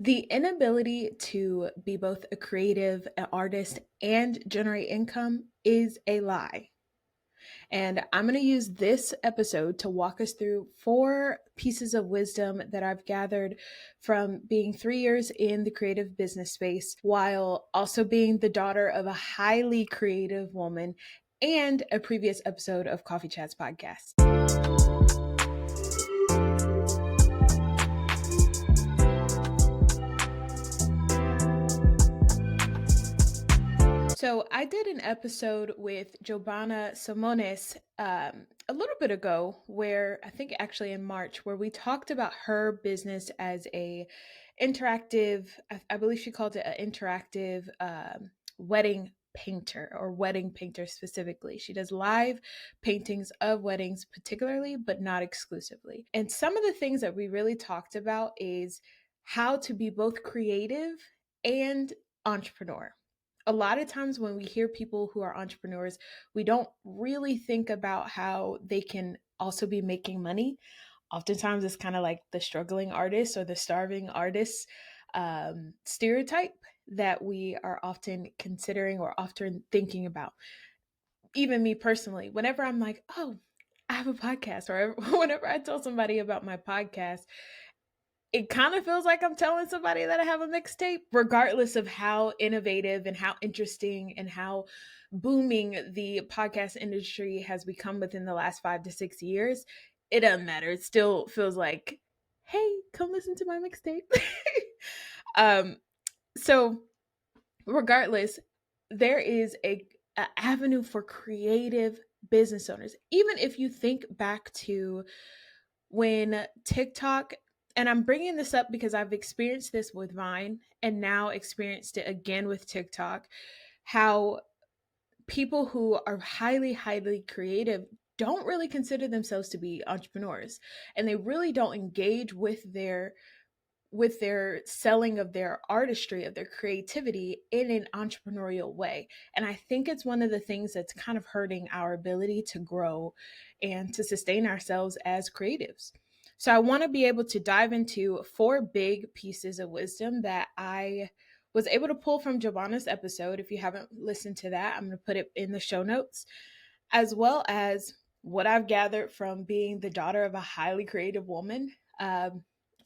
The inability to be both a creative, an artist, and generate income is a lie. And I'm going to use this episode to walk us through 4 pieces of wisdom that I've gathered from being 3 years in the creative business space, while also being the daughter of a highly creative woman and a previous episode of Coffee Chats podcast. So I did an episode with Jobana Semones a little bit ago, where I think actually in March, where we talked about her business as a interactive. I believe she called it an interactive wedding painter, or wedding painter specifically. She does live paintings of weddings, particularly, but not exclusively. And some of the things that we really talked about is how to be both creative and entrepreneur. A lot of times when we hear people who are entrepreneurs, we don't really think about how they can also be making money. Oftentimes it's kind of like the struggling artist or the starving artist stereotype that we are often considering or often thinking about. Even me personally, whenever I'm like, oh, I have a podcast, or whenever I tell somebody about my podcast, it kind of feels like I'm telling somebody that I have a mixtape, regardless of how innovative and how interesting and how booming the podcast industry has become within the last 5 to 6 years. It doesn't matter. It still feels like, hey, come listen to my mixtape. um, so regardless, there is a avenue for creative business owners. Even if you think back to when TikTok, and I'm bringing this up because I've experienced this with Vine and now experienced it again with TikTok, how people who are highly, highly creative don't really consider themselves to be entrepreneurs, and they really don't engage with their selling of their artistry, of their creativity in an entrepreneurial way. And I think it's one of the things that's kind of hurting our ability to grow and to sustain ourselves as creatives. So I want to be able to dive into 4 big pieces of wisdom that I was able to pull from Jobana's episode. If you haven't listened to that, I'm going to put it in the show notes, as well as what I've gathered from being the daughter of a highly creative woman.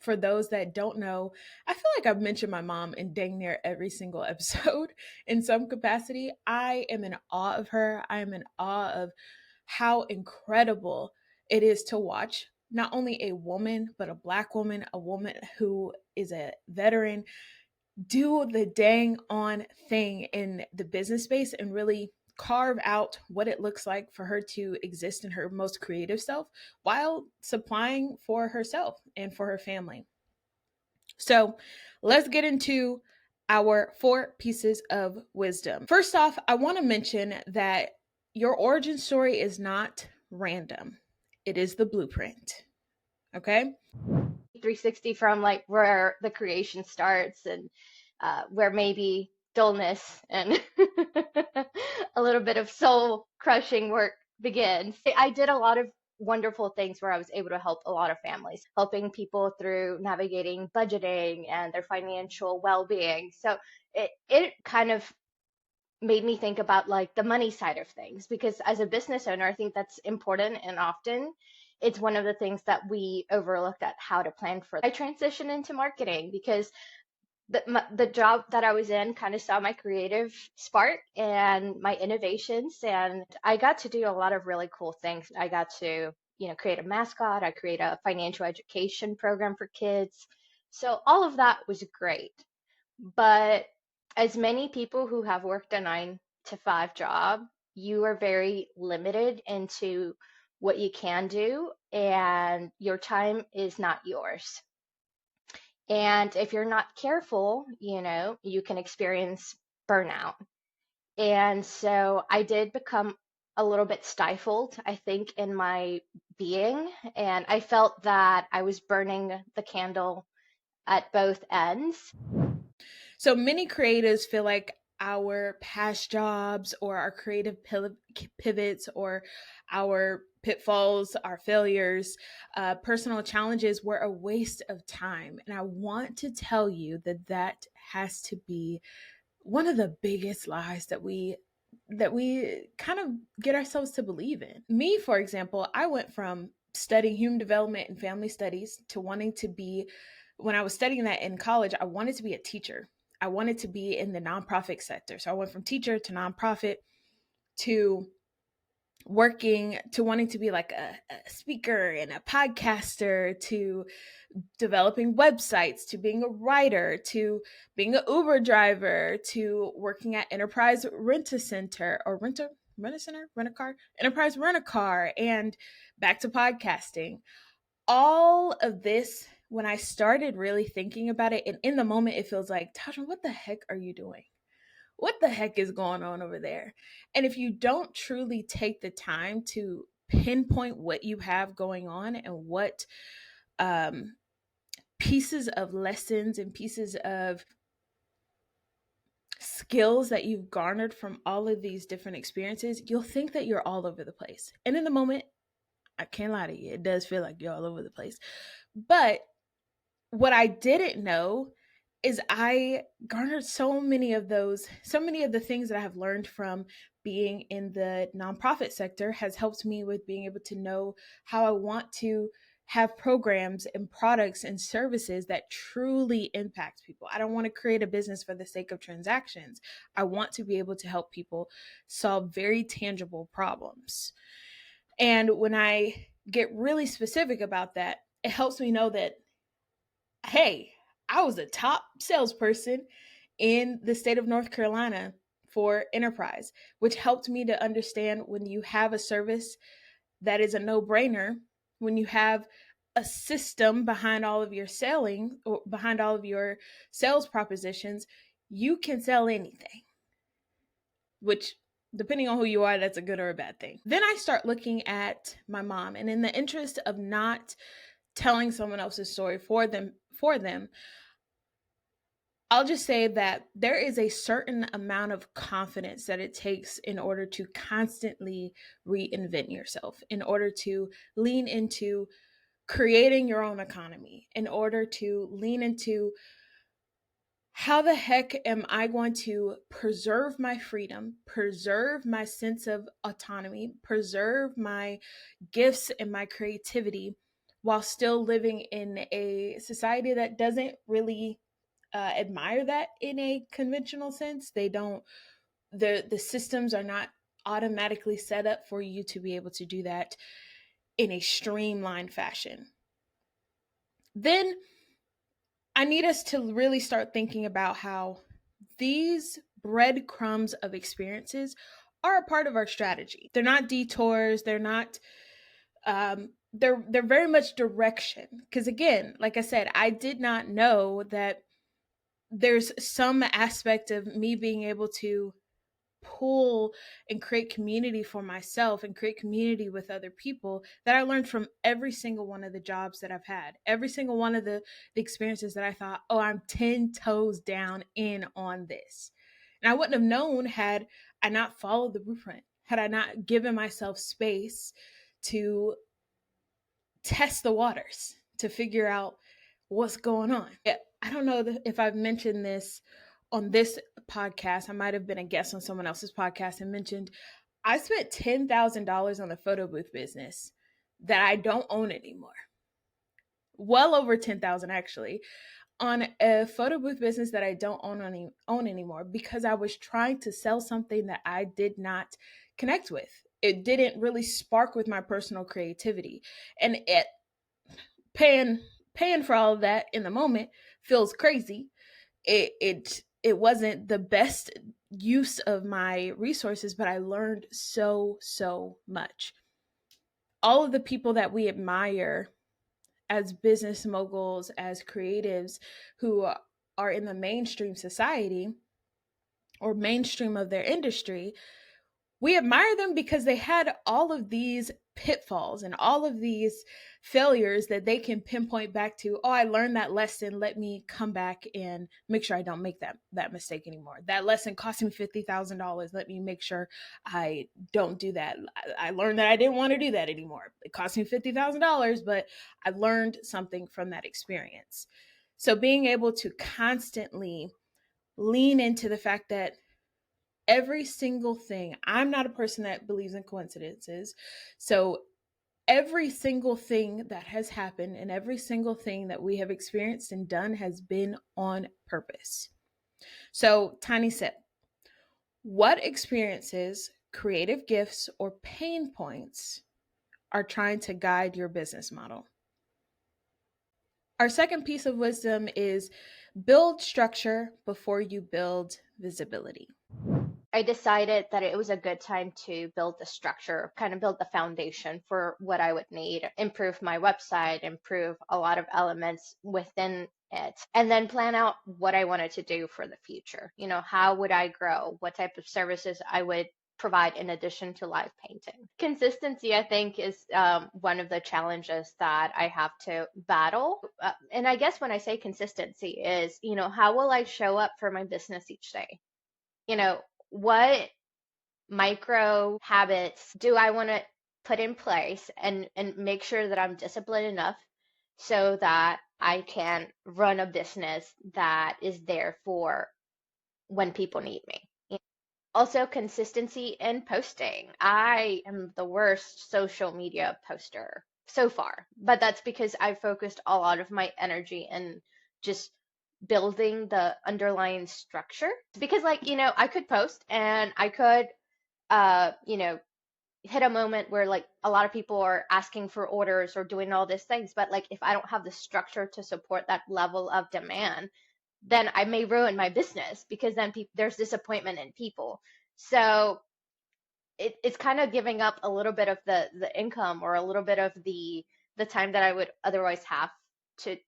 For those that don't know, I feel like I've mentioned my mom in dang near every single episode in some capacity. I am in awe of her. I am in awe of how incredible it is to watch not only a woman, but a woman who is a veteran, do the dang on thing in the business space and really carve out what it looks like for her to exist in her most creative self while supplying for herself and for her family. So let's get into our 4 pieces of wisdom. First off, I want to mention that your origin story is not random, it is the blueprint. Okay? 360 from like where the creation starts and where maybe dullness and a little bit of soul crushing work begins. I did a lot of wonderful things where I was able to help a lot of families, helping people through navigating budgeting and their financial well-being. So it kind of made me think about like the money side of things because as a business owner, I think that's important and often it's one of the things that we overlooked at how to plan for. I transitioned into marketing because the job that I was in kind of saw my creative spark and my innovations, and I got to do a lot of really cool things. I got to, create a mascot, I create a financial education program for kids. So all of that was great. But as many people who have worked a 9 to 5 job, you are very limited into what you can do, and your time is not yours. And if you're not careful, you can experience burnout. And so I did become a little bit stifled, I think, in my being. And I felt that I was burning the candle at both ends. So many creatives feel like our past jobs or our creative pivots or our pitfalls, our failures, personal challenges were a waste of time. And I want to tell you that that has to be one of the biggest lies that we kind of get ourselves to believe in. Me, for example, I went from studying human development and family studies to wanting to be, when I was studying that in college, I wanted to be a teacher. I wanted to be in the nonprofit sector. So I went from teacher to nonprofit to working to wanting to be like a speaker and a podcaster to developing websites to being a writer to being an Uber driver to working at Enterprise Rent-A-Center or Rent-A-Center, Rent-A-Car, Enterprise Rent-A-Car, and back to podcasting. All of this, when I started really thinking about it, and in the moment, it feels like, Tahjma, what the heck are you doing? What the heck is going on over there? And if you don't truly take the time to pinpoint what you have going on and what um, pieces of lessons and pieces of skills that you've garnered from all of these different experiences, you'll think that you're all over the place. And in the moment, I can't lie to you, it does feel like you're all over the place. But what I didn't know is I garnered so many of the things that I have learned from being in the nonprofit sector has helped me with being able to know how I want to have programs and products and services that truly impact people. I don't want to create a business for the sake of transactions. I want to be able to help people solve very tangible problems. And when I get really specific about that, it helps me know that, hey, I was a top salesperson in the state of North Carolina for Enterprise, which helped me to understand when you have a service that is a no brainer, when you have a system behind all of your selling or behind all of your sales propositions, you can sell anything, which depending on who you are, that's a good or a bad thing. Then I start looking at my mom, and in the interest of not telling someone else's story for them, I'll just say that there is a certain amount of confidence that it takes in order to constantly reinvent yourself, in order to lean into creating your own economy, in order to lean into how the heck am I going to preserve my freedom, preserve my sense of autonomy, preserve my gifts and my creativity while still living in a society that doesn't really admire that in a conventional sense. They don't, the systems are not automatically set up for you to be able to do that in a streamlined fashion. Then I need us to really start thinking about how these breadcrumbs of experiences are a part of our strategy. They're not detours, they're not they're very much direction. Because again, like I said, I did not know that there's some aspect of me being able to pull and create community for myself and create community with other people that I learned from every single one of the jobs that I've had, every single one of the experiences that I thought, oh, I'm 10 toes down in on this. And I wouldn't have known had I not followed the blueprint, had I not given myself space to test the waters, to figure out what's going on. I don't know if I've mentioned this on this podcast. I might have been a guest on someone else's podcast and mentioned I spent $10,000 on the photo booth business that I don't own anymore. Well over 10,000 actually, on a photo booth business that I don't own anymore because I was trying to sell something that I did not connect with. It didn't really spark with my personal creativity. And it paying for all of that in the moment feels crazy. It wasn't the best use of my resources, but I learned so much. All of the people that we admire as business moguls, as creatives who are in the mainstream society or mainstream of their industry, we admire them because they had all of these pitfalls and all of these failures that they can pinpoint back to. Oh, I learned that lesson, let me come back and make sure I don't make that mistake anymore. That lesson cost me $50,000, let me make sure I don't do that. I learned that I didn't want to do that anymore. It cost me $50,000, but I learned something from that experience. So being able to constantly lean into the fact that every single thing, I'm not a person that believes in coincidences. So every single thing that has happened and every single thing that we have experienced and done has been on purpose. So, tiny sip. What experiences, creative gifts, or pain points are trying to guide your business model? Our second piece of wisdom is build structure before you build visibility. I decided that it was a good time to build the structure, kind of build the foundation for what I would need, improve my website, improve a lot of elements within it, and then plan out what I wanted to do for the future. You know, how would I grow? What type of services I would provide in addition to live painting. Consistency, I think, is one of the challenges that I have to battle. And I guess when I say consistency is, you know, how will I show up for my business each day? You know, what micro habits do I want to put in place and make sure that I'm disciplined enough so that I can run a business that is there for when people need me. Also, consistency in posting. I am the worst social media poster so far, but that's because I focused a lot of my energy in just building the underlying structure. Because, like, you know, I could post and I could, you know, hit a moment where like a lot of people are asking for orders or doing all these things, but like if I don't have the structure to support that level of demand, then I may ruin my business because then there's disappointment in people. So it's kind of giving up a little bit of the income or a little bit of the time that I would otherwise have to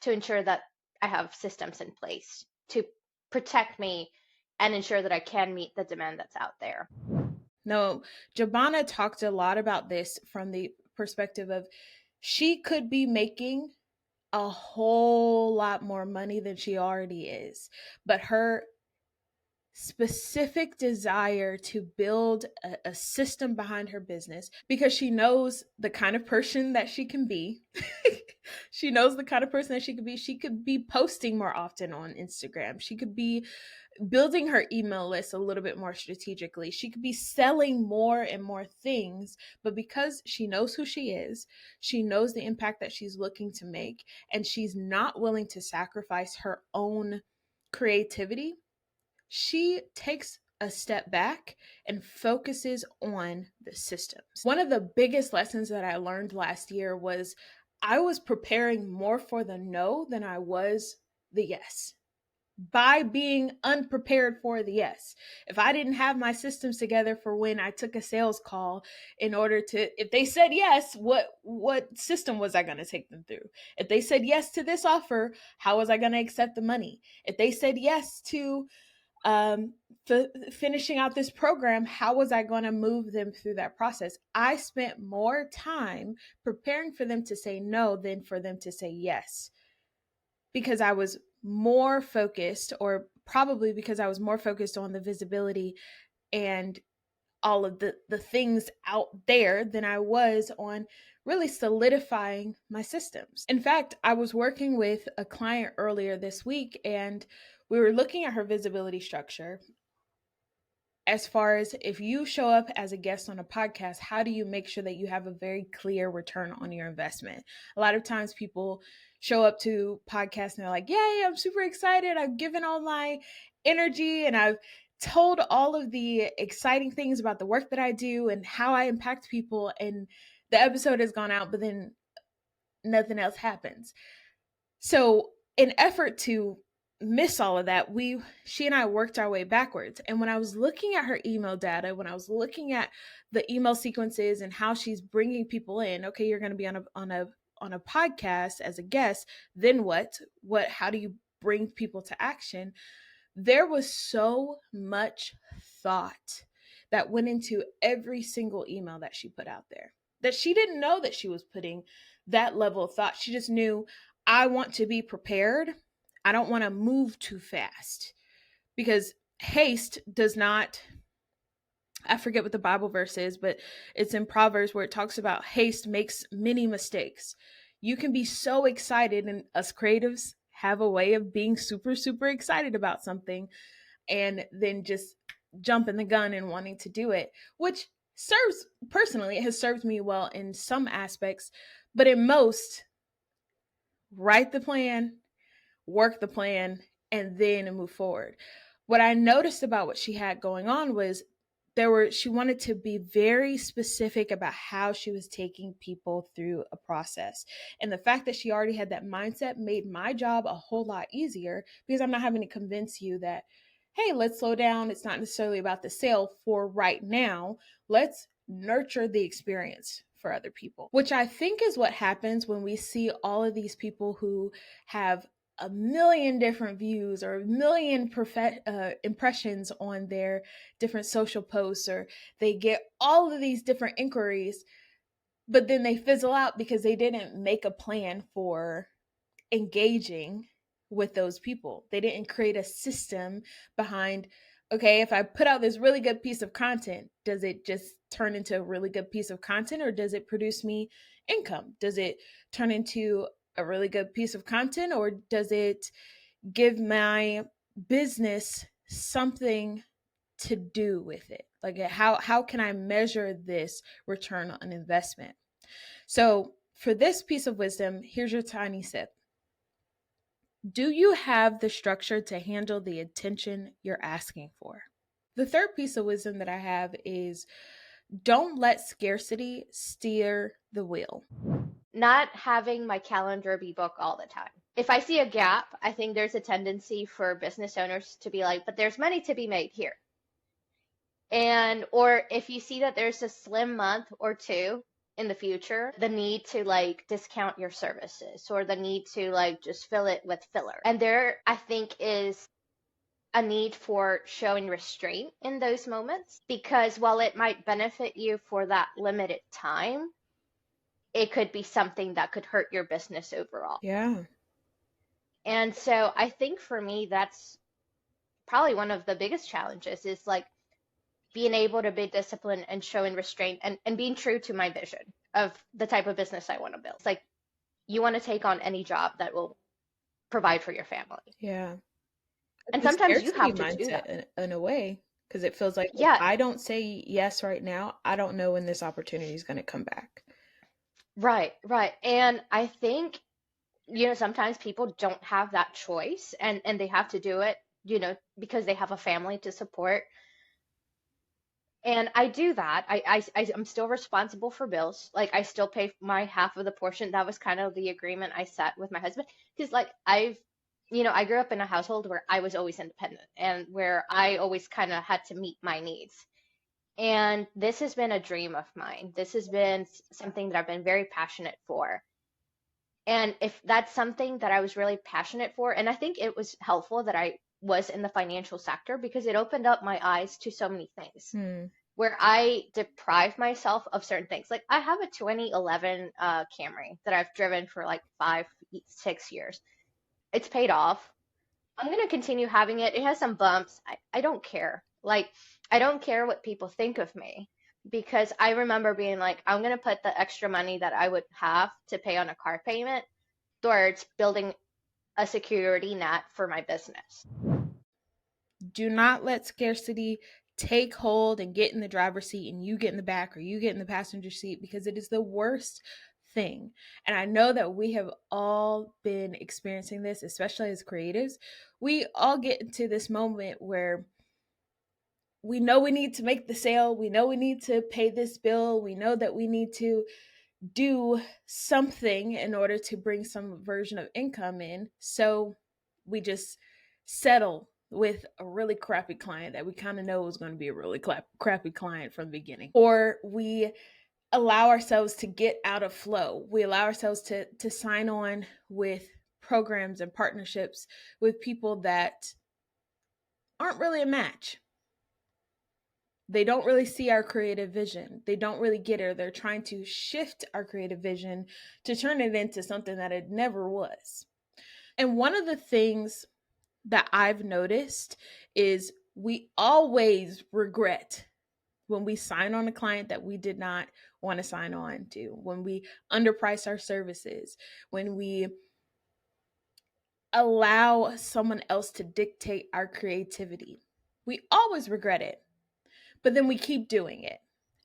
ensure that I have systems in place to protect me and ensure that I can meet the demand that's out there. No, Jobana talked a lot about this from the perspective of she could be making a whole lot more money than she already is, but her specific desire to build a system behind her business because she knows the kind of person that she can be. She knows the kind of person that she could be. She could be posting more often on Instagram. She could be building her email list a little bit more strategically. She could be selling more and more things, but because she knows who she is, she knows the impact that she's looking to make, and she's not willing to sacrifice her own creativity, she takes a step back and focuses on the systems. One of the biggest lessons that I learned last year was I was preparing more for the no than I was the yes by being unprepared for the yes. If I didn't have my systems together for when I took a sales call in order to, if they said yes, what system was I going to take them through? If they said yes to this offer, how was I going to accept the money? If they said yes to um, finishing out this program, how was I going to move them through that process? I spent more time preparing for them to say no than for them to say yes because I was more focused, or probably because I was more focused on the visibility and all of the things out there than I was on really solidifying my systems. In fact, I was working with a client earlier this week and we were looking at her visibility structure as far as if you show up as a guest on a podcast, how do you make sure that you have a very clear return on your investment? A lot of times people show up to podcasts and they're like, yay, I'm super excited. I've given all my energy and I've told all of the exciting things about the work that I do and how I impact people. And the episode has gone out, but then nothing else happens. So, in effort to miss all of that, she and I worked our way backwards. And when I was looking at her email data, when I was looking at the email sequences and how she's bringing people in, okay, you're going to be on a podcast as a guest, then what how do you bring people to action? There was so much thought that went into every single email that she put out there. That she didn't know that she was putting that level of thought. She just knew, I want to be prepared. I don't want to move too fast, because haste does not, I forget what the Bible verse is, but it's in Proverbs where it talks about haste makes many mistakes. You can be so excited, and us creatives have a way of being super, super excited about something and then just jumping the gun and wanting to do it, which serves, personally, it has served me well in some aspects, but in most, write the plan, work the plan, and then move forward. What I noticed about what she had going on was she wanted to be very specific about how she was taking people through a process. And the fact that she already had that mindset made my job a whole lot easier, because I'm not having to convince you that, hey, let's slow down. It's not necessarily about the sale for right now. Let's nurture the experience for other people, which I think is what happens when we see all of these people who have a million different views or a million impressions on their different social posts, or they get all of these different inquiries, but then they fizzle out because they didn't make a plan for engaging with those people. They didn't create a system behind, okay, if I put out this really good piece of content, does it just turn into a really good piece of content, or does it produce me income? Does it turn into a really good piece of content, or does it give my business something to do with it? Like, how can I measure this return on investment? So for this piece of wisdom, here's your tiny sip. Do you have the structure to handle the attention you're asking for? The third piece of wisdom that I have is, don't let scarcity steer the wheel. Not having my calendar be booked all the time. If I see a gap, I think there's a tendency for business owners to be like, but there's money to be made here. And, or if you see that there's a slim month or two in the future, the need to like discount your services, or the need to like just fill it with filler. And there, I think, is a need for showing restraint in those moments, because while it might benefit you for that limited time, it could be something that could hurt your business overall. Yeah. And so I think for me, that's probably one of the biggest challenges, is like being able to be disciplined and showing restraint, and being true to my vision of the type of business I want to build. It's like, you want to take on any job that will provide for your family. Yeah. And It's a sometimes you scarcity have to do mindset that. in a way, because it feels like, if Yeah, I don't say yes right now, I don't know when this opportunity is going to come back. right, right. And I think, sometimes people don't have that choice, and they have to do it, because they have a family to support. And I do that. I'm still responsible for bills. Like, I still pay my half of the portion. That was kind of the agreement I set with my husband. Because, like, I grew up in a household where I was always independent, and where I always kind of had to meet my needs. And this has been a dream of mine. This has been something that I've been very passionate for. And if that's something that I was really passionate for, and I think it was helpful that I was in the financial sector, because it opened up my eyes to so many things Hmm. where I deprive myself of certain things. Like, I have a 2011 Camry that I've driven for like 5, 6 years. It's paid off. I'm gonna continue having it. It has some bumps. I don't care. Like, I don't care what people think of me, because I remember being like, I'm gonna put the extra money that I would have to pay on a car payment towards building a security net for my business. Do not let scarcity take hold and get in the driver's seat and you get in the back or you get in the passenger seat, because it is the worst thing. And I know that we have all been experiencing this, especially as creatives. We all get into this moment where we know we need to make the sale, we know we need to pay this bill, we know that we need to do something in order to bring some version of income in. So we just settle with a really crappy client that we kind of know was going to be a really crappy client from the beginning. Or we allow ourselves to get out of flow. We allow ourselves to sign on with programs and partnerships with people that aren't really a match. They don't really see our creative vision. They don't really get it. They're trying to shift our creative vision to turn it into something that it never was. And one of the things that I've noticed is we always regret when we sign on a client that we did not want to sign on to, when we underprice our services, when we allow someone else to dictate our creativity. We always regret it, but then we keep doing it.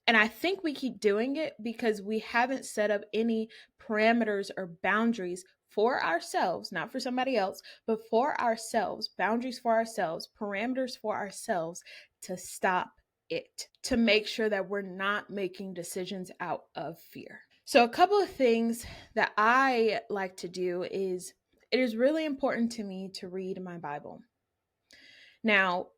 And I think we keep doing it because we haven't set up any parameters or boundaries for ourselves, not for somebody else, but for ourselves, boundaries for ourselves, parameters for ourselves to stop it, to make sure that we're not making decisions out of fear. So, a couple of things that I like to do is it is really important to me to read my Bible. Now,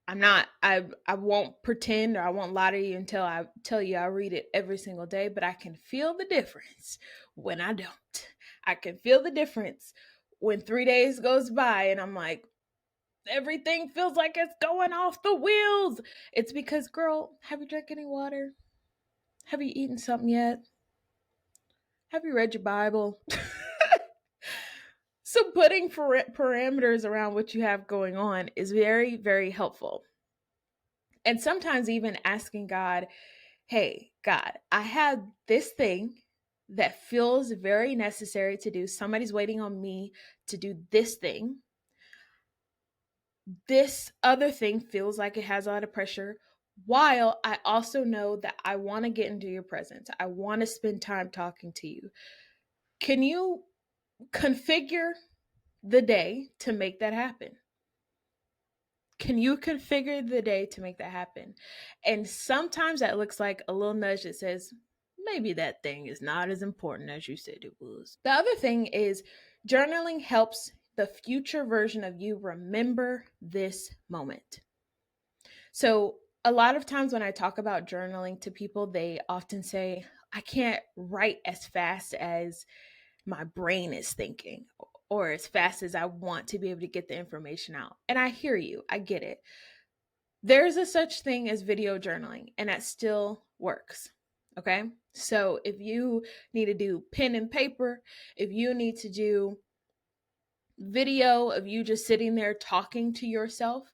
I won't pretend or I won't lie to you until I tell you I read it every single day, but I can feel the difference when I don't. I can feel the difference when 3 days goes by and I'm like everything feels like it's going off the wheels. It's because, girl, have you drank any water? Have you eaten something yet? Have you read your Bible? So putting parameters around what you have going on is very, very helpful. And sometimes even asking God, hey, God, I have this thing that feels very necessary to do. Somebody's waiting on me to do this thing. This other thing feels like it has a lot of pressure. While I also know that I want to get into your presence, I want to spend time talking to you. Can you configure the day to make that happen? Can you configure the day to make that happen? And sometimes that looks like a little nudge that says, maybe that thing is not as important as you said it was. The other thing is journaling helps the future version of you remember this moment. So, a lot of times when I talk about journaling to people, they often say, I can't write as fast as my brain is thinking or as fast as I want to be able to get the information out. And I hear you, I get it. There's a such thing as video journaling, and that still works. Okay. So if you need to do pen and paper, if you need to do video of you just sitting there talking to yourself,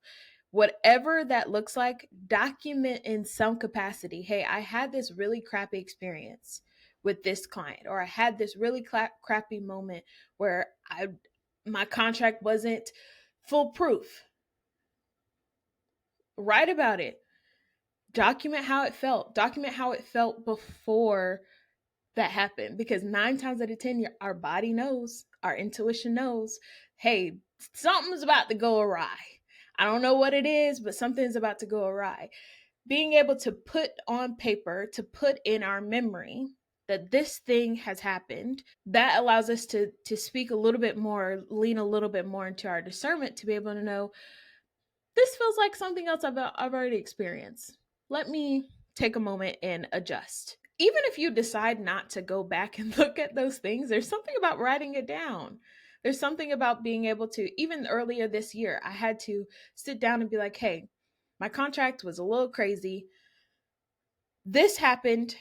whatever that looks like, document in some capacity. Hey, I had this really crappy experience with this client, or I had this really crappy moment where my contract wasn't foolproof. Write about it. Document how it felt. Document how it felt before that happened, because 9 times out of 10 our body knows, our intuition knows, hey, something's about to go awry. I don't know what it is, but something's about to go awry. Being able to put on paper, to put in our memory that this thing has happened, that allows us to speak a little bit more, lean a little bit more into our discernment to be able to know this feels like something else I've already experienced. Let me take a moment and adjust. Even if you decide not to go back and look at those things, there's something about writing it down. There's something about being able to, even earlier this year, I had to sit down and be like, hey, my contract was a little crazy. This happened.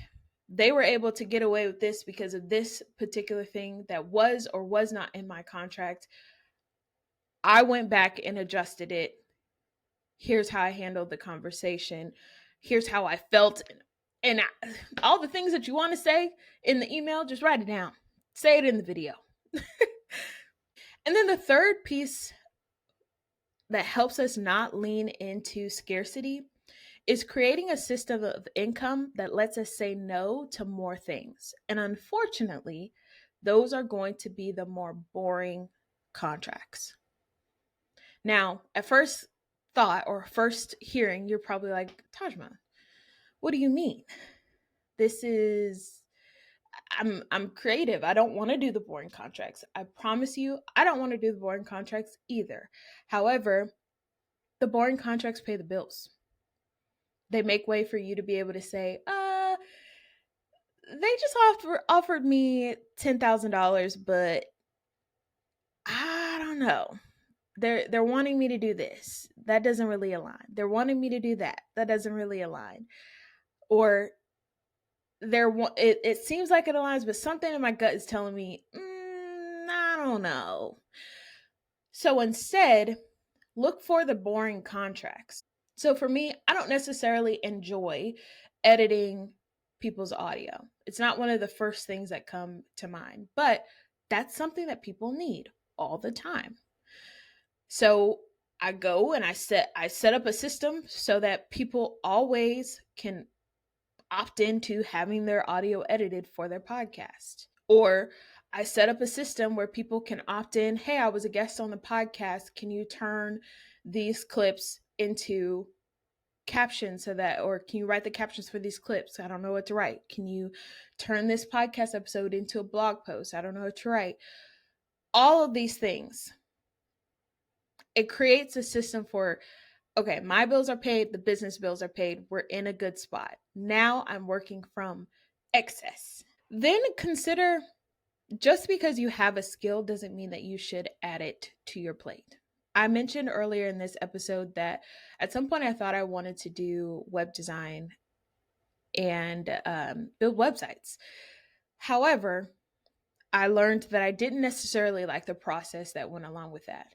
They were able to get away with this because of this particular thing that was or was not in my contract. I went back and adjusted it. Here's how I handled the conversation. Here's how I felt. And all the things that you want to say in the email, just write it down. Say it in the video. And then the third piece that helps us not lean into scarcity is creating a system of income that lets us say no to more things. And unfortunately, those are going to be the more boring contracts. Now, at first thought or first hearing, you're probably like, Tajma, what do you mean? This is I'm creative. I don't want to do the boring contracts. I promise you, I don't want to do the boring contracts either. However, the boring contracts pay the bills. They make way for you to be able to say, they just offered me $10,000, but I don't know. they're wanting me to do this. That doesn't really align. They're wanting me to do that. That doesn't really align. Or it seems like it aligns, but something in my gut is telling me, I don't know. So instead, look for the boring contracts. So for me, I don't necessarily enjoy editing people's audio. It's not one of the first things that come to mind, but that's something that people need all the time. So I go and I set up a system so that people always can opt into having their audio edited for their podcast. Or I set up a system where people can opt in, hey, I was a guest on the podcast. Can you turn these clips into captions so that, or can you write the captions for these clips? I don't know what to write. Can you turn this podcast episode into a blog post? I don't know what to write. All of these things. It creates a system for, okay, my bills are paid, the business bills are paid, we're in a good spot. Now I'm working from excess. Then consider, just because you have a skill doesn't mean that you should add it to your plate. I mentioned earlier in this episode that at some point I thought I wanted to do web design and build websites. However, I learned that I didn't necessarily like the process that went along with that.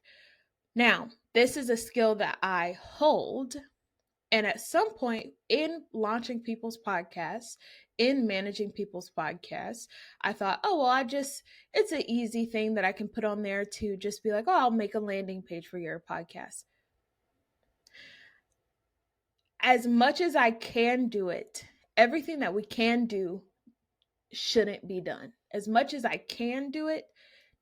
Now, this is a skill that I hold. And at some point in launching people's podcasts, in managing people's podcasts, I thought, oh, well, it's an easy thing that I can put on there to just be like, oh, I'll make a landing page for your podcast. As much as I can do it, everything that we can do shouldn't be done. As much as I can do it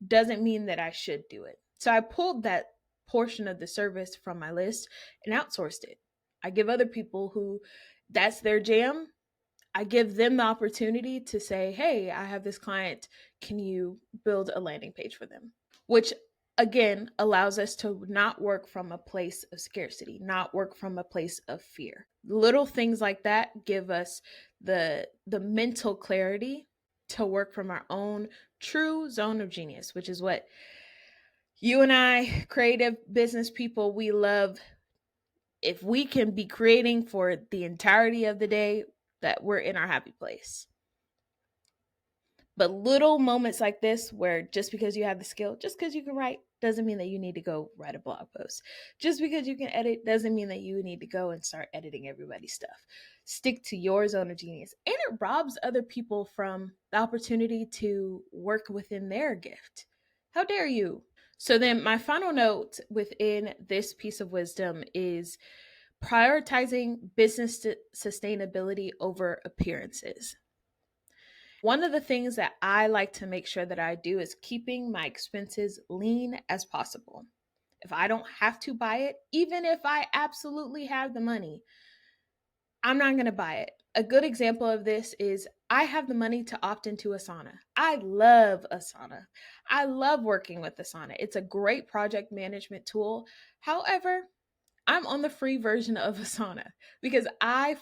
doesn't mean that I should do it. So I pulled that portion of the service from my list and outsourced it. I give other people who that's their jam. I give them the opportunity to say, hey, I have this client. Can you build a landing page for them? Which again allows us to not work from a place of scarcity, not work from a place of fear. Little things like that give us the mental clarity to work from our own true zone of genius, which is what you and I, creative business people, we love. If we can be creating for the entirety of the day, that we're in our happy place. But little moments like this, where just because you have the skill, just because you can write, doesn't mean that you need to go write a blog post. Just because you can edit doesn't mean that you need to go and start editing everybody's stuff. Stick to your zone of genius. And it robs other people from the opportunity to work within their gift. How dare you? So then my final note within this piece of wisdom is prioritizing business sustainability over appearances. One of the things that I like to make sure that I do is keeping my expenses lean as possible. If I don't have to buy it, even if I absolutely have the money, I'm not going to buy it. A good example of this is I have the money to opt into Asana. I love Asana. I love working with Asana. It's a great project management tool. However, I'm on the free version of Asana because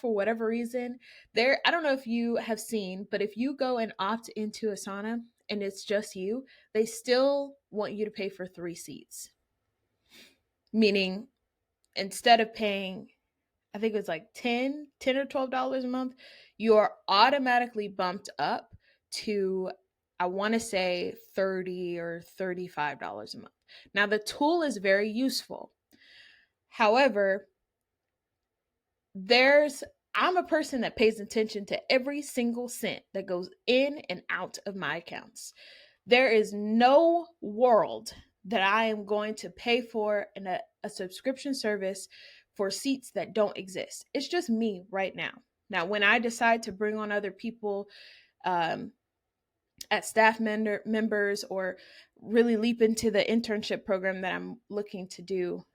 for whatever reason, I don't know if you have seen, but if you go and opt into Asana and it's just you, they still want you to pay for 3 seats. Meaning, instead of paying, I think it was like $10 or $12 a month, you are automatically bumped up to, I want to say $30 or $35 a month. Now, the tool is very useful. However, I'm a person that pays attention to every single cent that goes in and out of my accounts. There is no world that I am going to pay for a subscription service for seats that don't exist. It's just me right now. Now, when I decide to bring on other people as staff members or really leap into the internship program that I'm looking to do,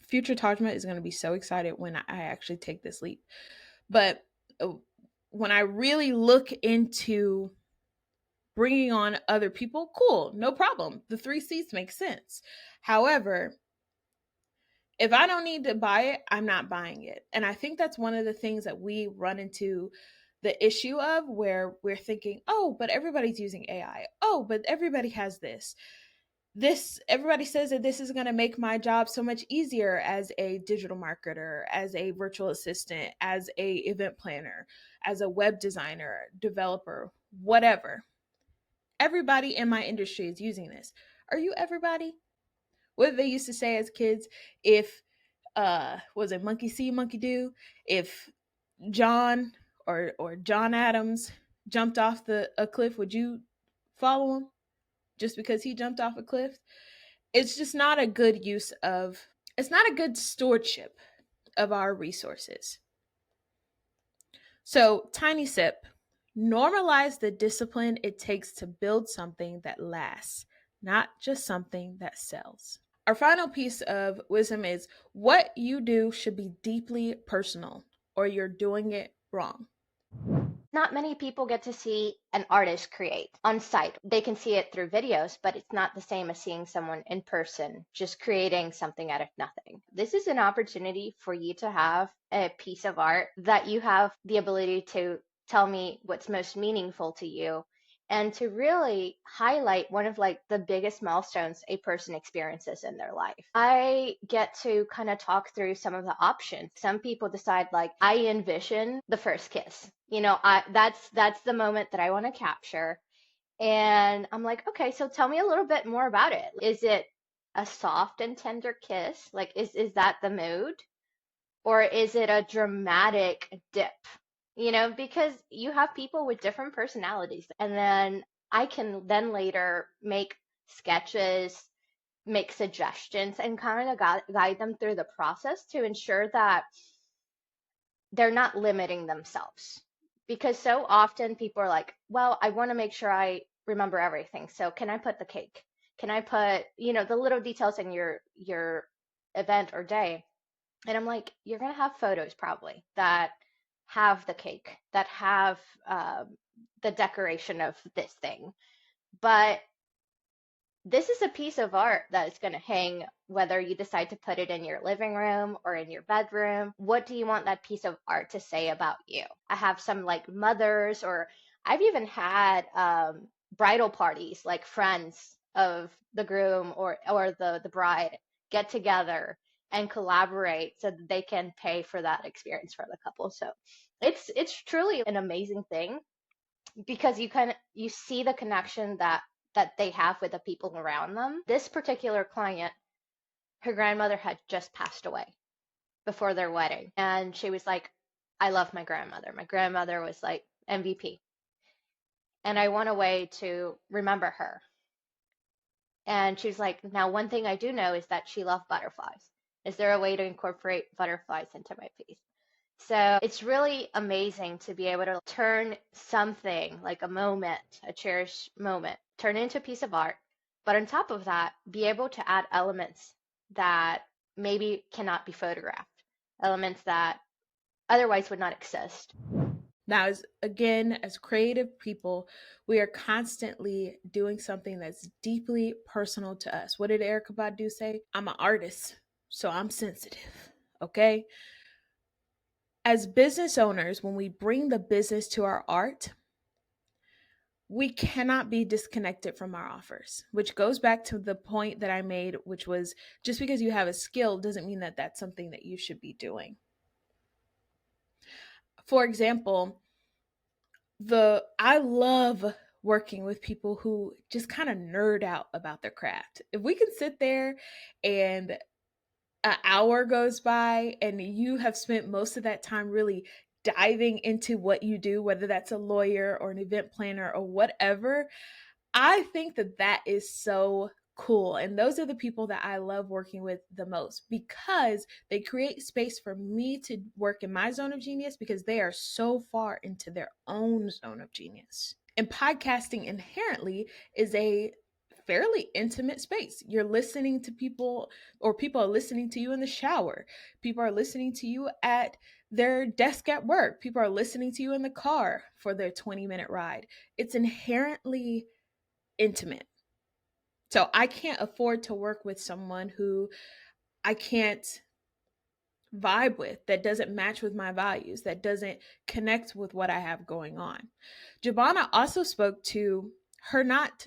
future Tahjma is going to be so excited when I actually take this leap. But when I really look into bringing on other people, cool, no problem. The 3 seats make sense. However, if I don't need to buy it, I'm not buying it. And I think that's one of the things that we run into the issue of, where we're thinking, oh, but everybody's using AI. Oh, but everybody has this. This everybody says that this is going to make my job so much easier as a digital marketer, as a virtual assistant, as a event planner, as a web designer, developer, whatever. Everybody in my industry is using this. Are you everybody? What they used to say as kids, if was it monkey see monkey do, if John or John Adams jumped off the a cliff, would you follow him just because he jumped off a cliff? It's just not a good use of, it's not a good stewardship of our resources. So, tiny sip, normalize the discipline it takes to build something that lasts, not just something that sells. Our final piece of wisdom is what you do should be deeply personal, or you're doing it wrong. Not many people get to see an artist create on site. They can see it through videos, but it's not the same as seeing someone in person just creating something out of nothing. This is an opportunity for you to have a piece of art that you have the ability to tell me what's most meaningful to you and to really highlight one of like the biggest milestones a person experiences in their life. I get to kind of talk through some of the options. Some people decide like I envision the first kiss. That's the moment that I want to capture. And I'm like, okay, so tell me a little bit more about it. Is it a soft and tender kiss? Like is that the mood? Or is it a dramatic dip? Because you have people with different personalities. And then I can then later make sketches, make suggestions, and kind of guide them through the process to ensure that they're not limiting themselves. Because so often people are like, well, I want to make sure I remember everything. So can I put the cake? Can I put, the little details in your event or day? And I'm like, you're gonna have photos probably that have the cake, that have the decoration of this thing. But this is a piece of art that is going to hang whether you decide to put it in your living room or in your bedroom. What do you want that piece of art to say about you? I have some like mothers, or I've even had bridal parties, like friends of the groom or the bride get together and collaborate so that they can pay for that experience for the couple. So it's truly an amazing thing because you see the connection that they have with the people around them. This particular client, her grandmother had just passed away before their wedding, and she was like, I love my grandmother. My grandmother was like MVP, and I want a way to remember her. And she was like, now one thing I do know is that she loved butterflies. Is there a way to incorporate butterflies into my piece? So it's really amazing to be able to turn something like a moment, a cherished moment, turn it into a piece of art. But on top of that, be able to add elements that maybe cannot be photographed, elements that otherwise would not exist. Now, as creative people, we are constantly doing something that's deeply personal to us. What did Erica Badu say? I'm an artist, so I'm sensitive. Okay. As business owners, when we bring the business to our art, we cannot be disconnected from our offers, which goes back to the point that I made, which was just because you have a skill doesn't mean that that's something that you should be doing. For example, the I love working with people who just kind of nerd out about their craft. If we can sit there and an hour goes by and you have spent most of that time really diving into what you do, whether that's a lawyer or an event planner or whatever, I think that that is so cool. And those are the people that I love working with the most because they create space for me to work in my zone of genius because they are so far into their own zone of genius. And podcasting inherently is a fairly intimate space. You're listening to people, or people are listening to you in the shower. People are listening to you at their desk at work. People are listening to you in the car for their 20-minute ride. It's inherently intimate. So I can't afford to work with someone who I can't vibe with, that doesn't match with my values, that doesn't connect with what I have going on. Jobana also spoke to her not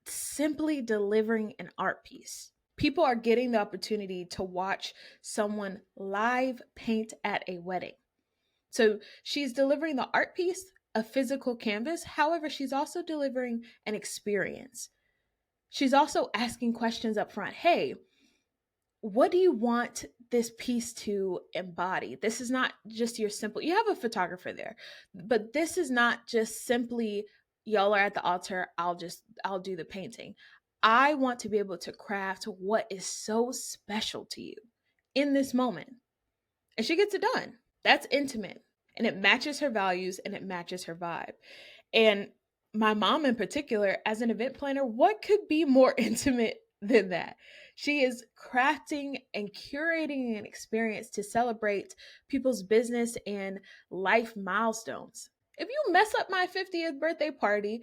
simply delivering an art piece. People are getting the opportunity to watch someone live paint at a wedding. So she's delivering the art piece, a physical canvas. However, she's also delivering an experience. She's also asking questions up front. Hey, what do you want this piece to embody? This is not just your simple, you have a photographer there, but this is not just simply y'all are at the altar, I'll do the painting. I want to be able to craft what is so special to you in this moment. And she gets it done. That's intimate. And it matches her values and it matches her vibe. And my mom, in particular, as an event planner, what could be more intimate than that? She is crafting and curating an experience to celebrate people's business and life milestones. If you mess up my 50th birthday party,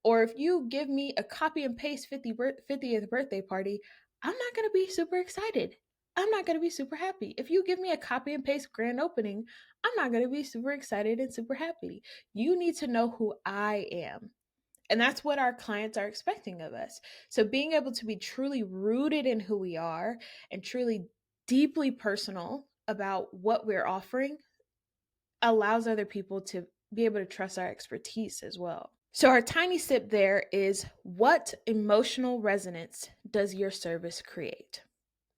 or if you give me a copy and paste 50th birthday party, I'm not going to be super excited. I'm not going to be super happy. If you give me a copy and paste grand opening, I'm not going to be super excited and super happy. You need to know who I am. And that's what our clients are expecting of us. So being able to be truly rooted in who we are and truly deeply personal about what we're offering allows other people to be able to trust our expertise as well. So our tiny sip there is, what emotional resonance does your service create?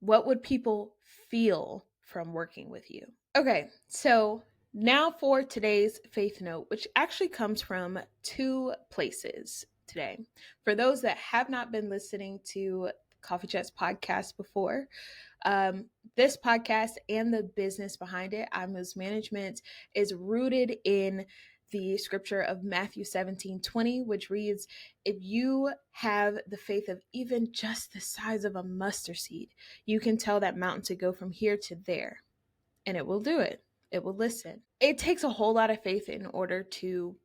What would people feel from working with you? Okay, so now for today's faith note, which actually comes from two places today. For those that have not been listening to Coffee Chats podcast before, um, this podcast and the business behind it, Atmos Management, is rooted in the scripture of Matthew 17:20, which reads, if you have the faith of even just the size of a mustard seed, you can tell that mountain to go from here to there, and it will do it. It will listen. It takes a whole lot of faith in order to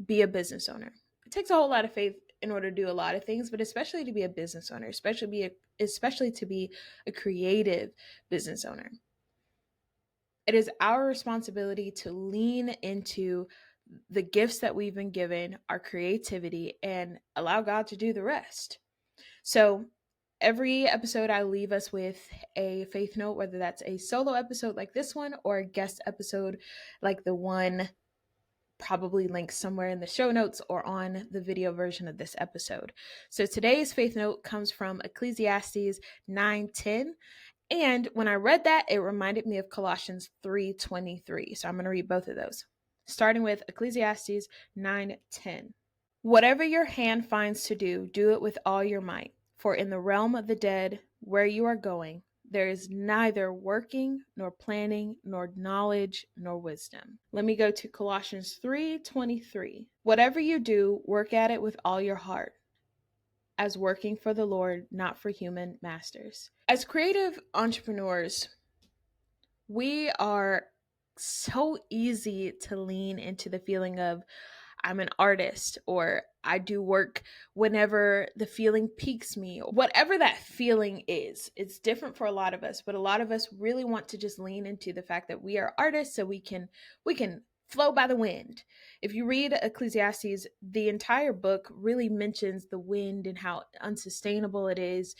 be a business owner. It takes a whole lot of faith in order to do a lot of things, but especially to be a business owner, especially to be a creative business owner. It is our responsibility to lean into the gifts that we've been given, our creativity, and allow God to do the rest. So every episode, I leave us with a faith note, whether that's a solo episode like this one or a guest episode like the one probably linked somewhere in the show notes or on the video version of this episode. So today's faith note comes from Ecclesiastes 9:10. And when I read that, it reminded me of Colossians 3:23. So I'm going to read both of those. Starting with Ecclesiastes 9:10. Whatever your hand finds to do, do it with all your might. For in the realm of the dead, where you are going, there is neither working, nor planning, nor knowledge, nor wisdom. Let me go to Colossians 3:23. Whatever you do, work at it with all your heart, as working for the Lord, not for human masters. As creative entrepreneurs, we are so easy to lean into the feeling of, I'm an artist, or I do work whenever the feeling piques me. Whatever that feeling is, it's different for a lot of us, but a lot of us really want to just lean into the fact that we are artists so we can flow by the wind. If you read Ecclesiastes, the entire book really mentions the wind and how unsustainable it is.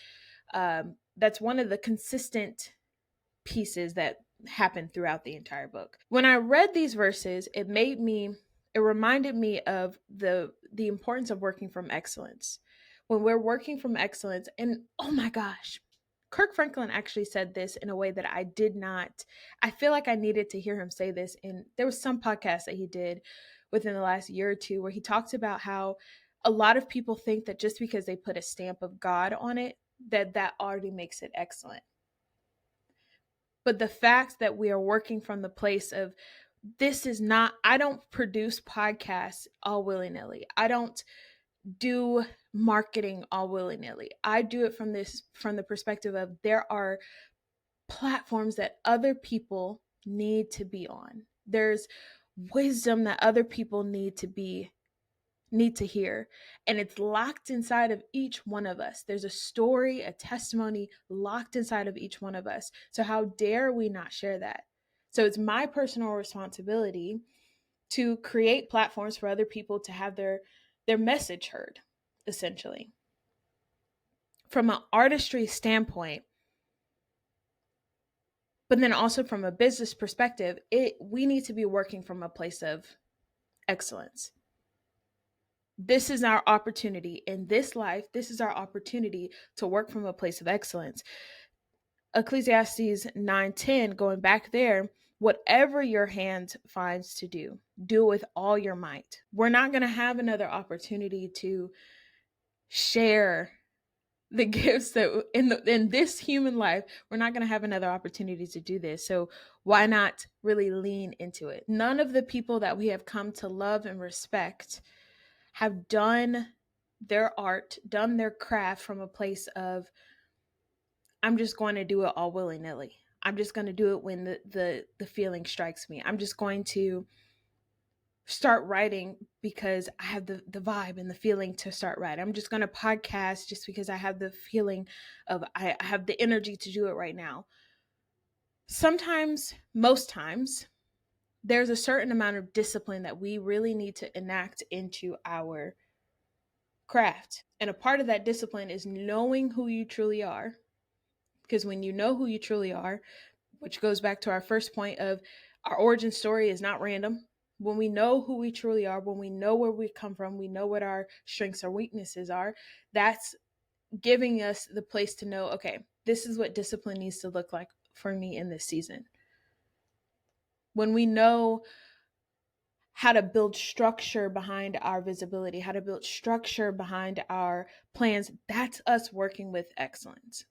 That's one of the consistent pieces that happen throughout the entire book. When I read these verses, it reminded me of the importance of working from excellence. When we're working from excellence, and oh my gosh, Kirk Franklin actually said this in a way that I feel like I needed to hear him say this. And there was some podcast that he did within the last year or two where he talked about how a lot of people think that just because they put a stamp of God on it, that already makes it excellent. But the fact that we are working from the place of, I don't produce podcasts all willy-nilly. I don't do marketing all willy-nilly. I do it from the perspective of, there are platforms that other people need to be on. There's wisdom that other people need to hear, and it's locked inside of each one of us. There's a story, a testimony locked inside of each one of us. So how dare we not share that? So it's my personal responsibility to create platforms for other people to have their message heard. essentially. From an artistry standpoint, but then also from a business perspective, we need to be working from a place of excellence. This is our opportunity in this life. This is our opportunity to work from a place of excellence. Ecclesiastes 9:10, going back there, whatever your hand finds to do, do it with all your might. We're not going to have another opportunity to share the gifts that in this human life. We're not going to have another opportunity to do this. So why not really lean into it? None of the people that we have come to love and respect have done their art, done their craft from a place of, I'm just going to do it all willy-nilly. I'm just going to do it when the feeling strikes me. I'm just going to start writing because I have the vibe and the feeling to start writing. I'm just going to podcast just because I have the feeling of I have the energy to do it right now. Sometimes, most times, there's a certain amount of discipline that we really need to enact into our craft. And a part of that discipline is knowing who you truly are. Because when you know who you truly are, which goes back to our first point of our origin story is not random. When we know who we truly are, when we know where we come from, we know what our strengths or weaknesses are, that's giving us the place to know, okay, this is what discipline needs to look like for me in this season. When we know how to build structure behind our visibility, how to build structure behind our plans, that's us working with excellence.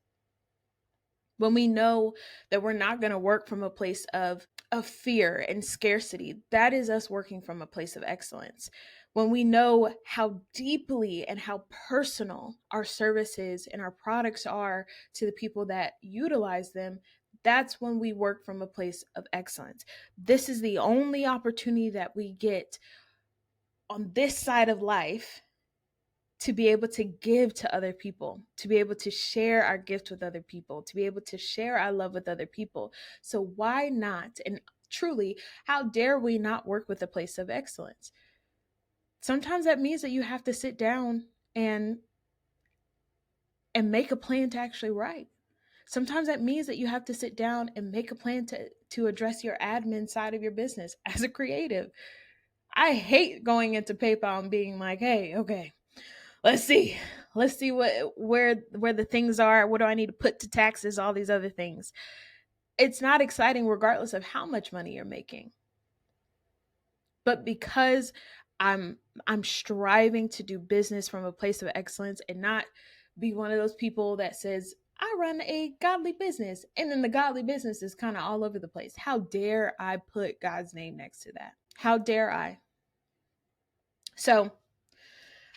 When we know that we're not going to work from a place of fear and scarcity, that is us working from a place of excellence. When we know how deeply and how personal our services and our products are to the people that utilize them, that's when we work from a place of excellence. This is the only opportunity that we get on this side of life to be able to give to other people, to be able to share our gift with other people, to be able to share our love with other people. So why not? And truly, how dare we not work with a place of excellence? Sometimes that means that you have to sit down and make a plan to actually write. Sometimes that means that you have to sit down and make a plan to address your admin side of your business as a creative. I hate going into PayPal and being like, hey, okay, let's see where the things are. What do I need to put to taxes? All these other things. It's not exciting regardless of how much money you're making. But because I'm striving to do business from a place of excellence and not be one of those people that says, I run a godly business, and then the godly business is kind of all over the place. How dare I put God's name next to that? How dare I? So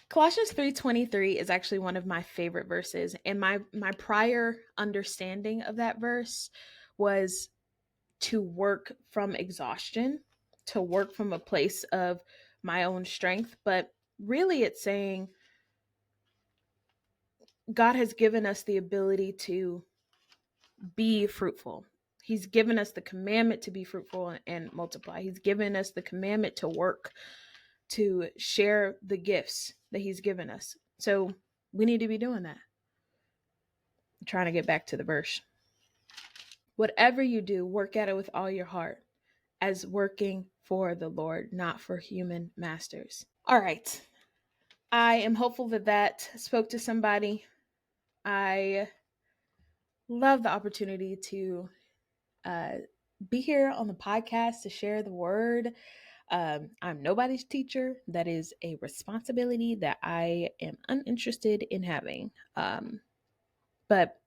Colossians 3:23 is actually one of my favorite verses, and my prior understanding of that verse was to work from exhaustion, to work from a place of my own strength, but really it's saying God has given us the ability to be fruitful. He's given us the commandment to be fruitful and multiply. He's given us the commandment to work, to share the gifts that he's given us. So we need to be doing that. I'm trying to get back to the verse. Whatever you do, work at it with all your heart, as working for the Lord, not for human masters. All right. I am hopeful that spoke to somebody. I love the opportunity to be here on the podcast to share the word. I'm nobody's teacher. That is a responsibility that I am uninterested in having. But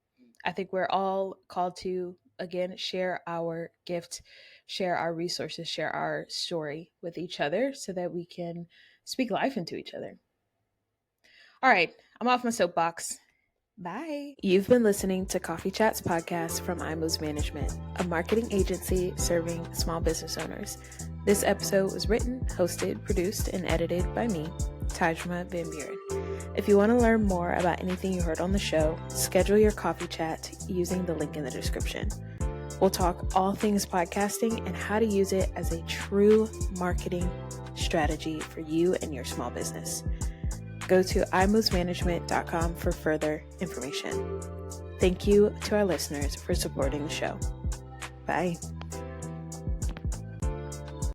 I think we're all called to, again, share our gift, share our resources, share our story with each other so that we can speak life into each other. All right, I'm off my soapbox. Bye. You've been listening to Coffee Chats podcast from iMoves Management, a marketing agency serving small business owners. This episode was written, hosted, produced, and edited by me, Tahjma VanBuren. If you want to learn more about anything you heard on the show, schedule your coffee chat using the link in the description. We'll talk all things podcasting and how to use it as a true marketing strategy for you and your small business. go to imovesmanagement.com for further information. Thank you to our listeners for supporting the show. Bye.